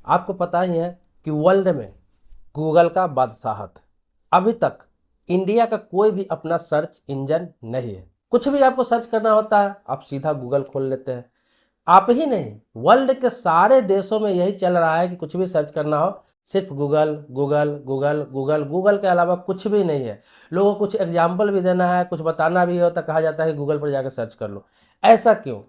आपको पता ही है कि वर्ल्ड में गूगल का बादशाहत, अभी तक इंडिया का कोई भी अपना सर्च इंजन नहीं है। कुछ भी आपको सर्च करना होता है आप सीधा गूगल खोल लेते हैं। आप ही नहीं, वर्ल्ड के सारे देशों में यही चल रहा है कि कुछ भी सर्च करना हो सिर्फ Google Google Google Google, Google के अलावा कुछ भी नहीं है। लोगों को कुछ एग्जाम्पल भी देना है, कुछ बताना भी हो तो कहा जाता है गूगल पर जाकर सर्च कर लो। ऐसा क्यों?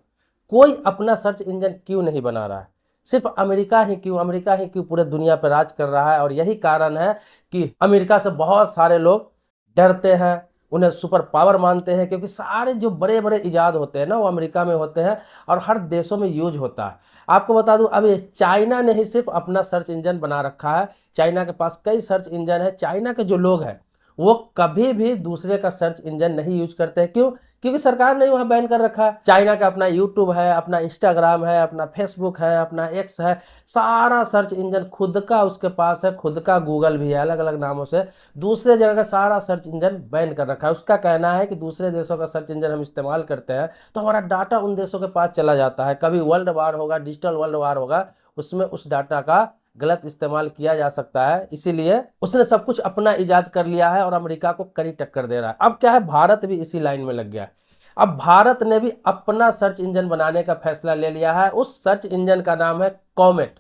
कोई अपना सर्च इंजन क्यों नहीं बना रहा है? सिर्फ अमेरिका ही क्यों, अमेरिका ही क्यों पूरे दुनिया पर राज कर रहा है? और यही कारण है कि अमेरिका से बहुत सारे लोग डरते हैं, उन्हें सुपर पावर मानते हैं, क्योंकि सारे जो बड़े बड़े इजाद होते हैं ना वो अमेरिका में होते हैं और हर देशों में यूज होता है। आपको बता दूं अभी चाइना ने ही सिर्फ अपना सर्च इंजन बना रखा है। चाइना के पास कई सर्च इंजन है। चाइना के जो लोग हैं वो कभी भी दूसरे का सर्च इंजन नहीं यूज करते हैं। क्यों? क्योंकि सरकार ने वहां बैन कर रखा है। चाइना का अपना यूट्यूब है, अपना इंस्टाग्राम है, अपना फेसबुक है, अपना एक्स है, सारा सर्च इंजन खुद का उसके पास है, खुद का गूगल भी है, अलग अलग नामों से। दूसरे जगह का सारा सर्च इंजन बैन कर रखा है। उसका कहना है कि दूसरे देशों का सर्च इंजन हम इस्तेमाल करते हैं तो हमारा डाटा उन देशों के पास चला जाता है। कभी वर्ल्ड वार होगा, डिजिटल वर्ल्ड वार होगा, उसमें उस डाटा का गलत इस्तेमाल किया जा सकता है। इसीलिए उसने सब कुछ अपना इजाद कर लिया है और अमेरिका को कड़ी टक्कर दे रहा है। अब क्या है, भारत भी इसी लाइन में लग गया है। अब भारत ने भी अपना सर्च इंजन बनाने का फैसला ले लिया है। उस सर्च इंजन का नाम है कॉमेट।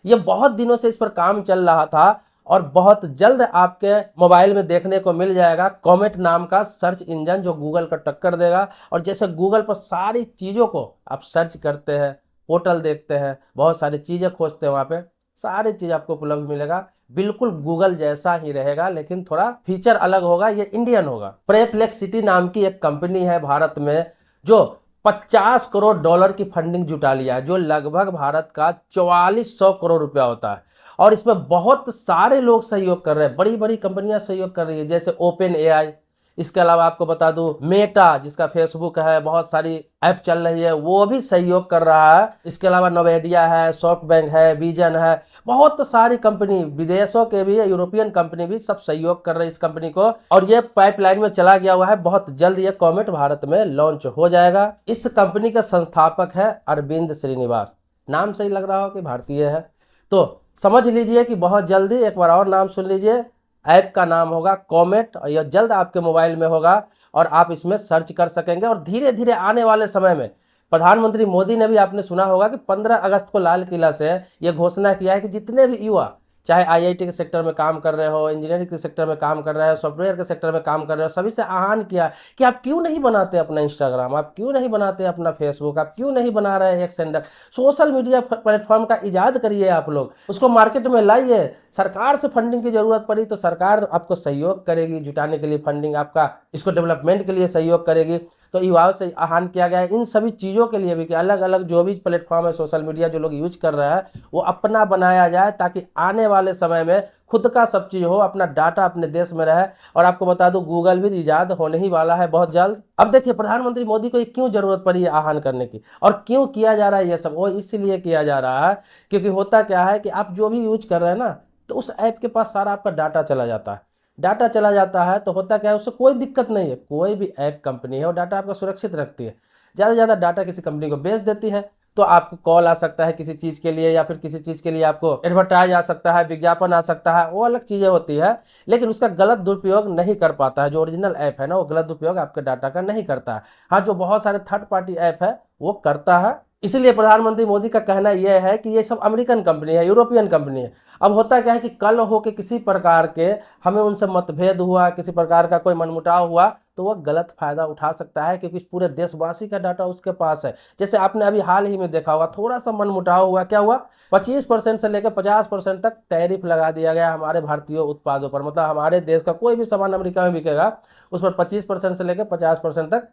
ये बहुत दिनों से इस पर काम चल रहा था और बहुत जल्द आपके मोबाइल में देखने को मिल जाएगा कॉमेट नाम का सर्च इंजन, जो गूगल को टक्कर देगा। और जैसे गूगल पर सारी चीज़ों को आप सर्च करते हैं, पोर्टल देखते हैं, बहुत सारी चीज़ें खोजते हैं, वहाँ पे सारी चीज़ आपको उपलब्ध मिलेगा। बिल्कुल गूगल जैसा ही रहेगा, लेकिन थोड़ा फीचर अलग होगा। ये इंडियन होगा। प्रेप्लेक्सिटी नाम की एक कंपनी है भारत में जो 50 करोड़ डॉलर की फंडिंग जुटा लिया है, जो लगभग भारत का 4400 करोड़ रुपया होता है। और इसमें बहुत सारे लोग सहयोग कर रहे हैं, बड़ी बड़ी कंपनियां सहयोग कर रही है, जैसे ओपन एआई। इसके अलावा आपको बता दूं मेटा, जिसका फेसबुक है, बहुत सारी ऐप चल रही है, वो भी सहयोग कर रहा है। इसके अलावा नोवेडिया है, सॉफ्ट बैंक है, विजन है, बहुत सारी कंपनी, विदेशों के भी, यूरोपियन कंपनी भी सब सहयोग कर रही है इस कंपनी को। और ये पाइपलाइन में चला गया हुआ है। बहुत जल्द ये कॉमेट भारत में लॉन्च हो जाएगा। इस कंपनी का संस्थापक है अरविंद श्रीनिवास। नाम सही लग रहा हो कि भारतीय है, तो समझ लीजिए कि बहुत जल्दी, एक बार और नाम सुन लीजिए, ऐप का नाम होगा कॉमेट और यह जल्द आपके मोबाइल में होगा और आप इसमें सर्च कर सकेंगे। और धीरे धीरे आने वाले समय में प्रधानमंत्री मोदी ने भी, आपने सुना होगा कि 15 अगस्त को लाल किला से यह घोषणा किया है कि जितने भी युवा, चाहे आईआईटी के सेक्टर में काम कर रहे हो, इंजीनियरिंग के सेक्टर में काम कर रहे हो, सॉफ्टवेयर के सेक्टर में काम कर रहे हो, सभी से आह्वान किया कि आप क्यों नहीं बनाते अपना इंस्टाग्राम, आप क्यों नहीं बनाते अपना फेसबुक, आप क्यों नहीं बना रहे x handle. Social media platform का इजाद करिए, आप लोग उसको मार्केट में लाइए। सरकार से फंडिंग की जरूरत पड़ी तो सरकार आपको सहयोग करेगी जुटाने के लिए फंडिंग, आपका इसको डेवलपमेंट के लिए सहयोग करेगी। तो युवाओं से आह्वान किया गया है इन सभी चीज़ों के लिए भी कि अलग अलग जो भी प्लेटफॉर्म है सोशल मीडिया जो लोग यूज कर रहे हैं वो अपना बनाया जाए, ताकि आने वाले समय में खुद का सब चीज़ हो, अपना डाटा अपने देश में रहे। और आपको बता दूं गूगल भी इजाद होने ही वाला है बहुत जल्द। अब देखिए प्रधानमंत्री मोदी को ये क्यों जरूरत पड़ी है आह्वान करने की, और क्यों किया जा रहा है ये सब, वो इसलिए किया जा रहा है क्योंकि होता क्या है कि आप जो भी यूज कर रहे हैं ना, तो उस ऐप के पास सारा आपका डाटा चला जाता है। डाटा चला जाता है तो होता क्या है, उससे कोई दिक्कत नहीं है। कोई भी ऐप कंपनी है वो डाटा आपका सुरक्षित रखती है। ज़्यादा से ज़्यादा डाटा किसी कंपनी को बेच देती है तो आपको कॉल आ सकता है किसी चीज़ के लिए, या फिर किसी चीज़ के लिए आपको एडवर्टाइज आ सकता है, विज्ञापन आ सकता है, वो अलग चीज़ें होती है। लेकिन उसका गलत दुरुपयोग नहीं कर पाता है। जो ओरिजिनल ऐप है ना वो गलत दुरुपयोग आपके डाटा का नहीं करता है। हाँ, जो बहुत सारे थर्ड पार्टी ऐप है वो करता है। इसीलिए प्रधानमंत्री मोदी का कहना यह है कि ये सब अमेरिकन कंपनी है, यूरोपियन कंपनी है। अब होता क्या है कि कल हो के किसी प्रकार के हमें उनसे मतभेद हुआ, किसी प्रकार का कोई मनमुटाव हुआ, तो वह गलत फायदा उठा सकता है, क्योंकि पूरे देशवासी का डाटा उसके पास है। जैसे आपने अभी हाल ही में देखा होगा, थोड़ा सा मनमुटाव हुआ, क्या हुआ, 25% से लेकर 50% तक टैरिफ लगा दिया गया हमारे भारतीय उत्पादों पर। मतलब हमारे देश का कोई भी सामान अमेरिका में बिकेगा उस पर 25% से लेकर 50% तक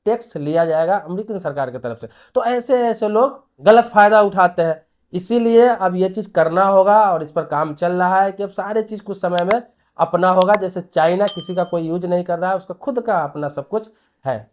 टैक्स लिया जाएगा अमेरिकन सरकार की तरफ से। तो ऐसे ऐसे लोग गलत फायदा उठाते हैं। इसीलिए अब ये चीज करना होगा और इस पर काम चल रहा है कि अब सारे चीज कुछ समय में अपना होगा। जैसे चाइना किसी का कोई यूज नहीं कर रहा है, उसका खुद का अपना सब कुछ है।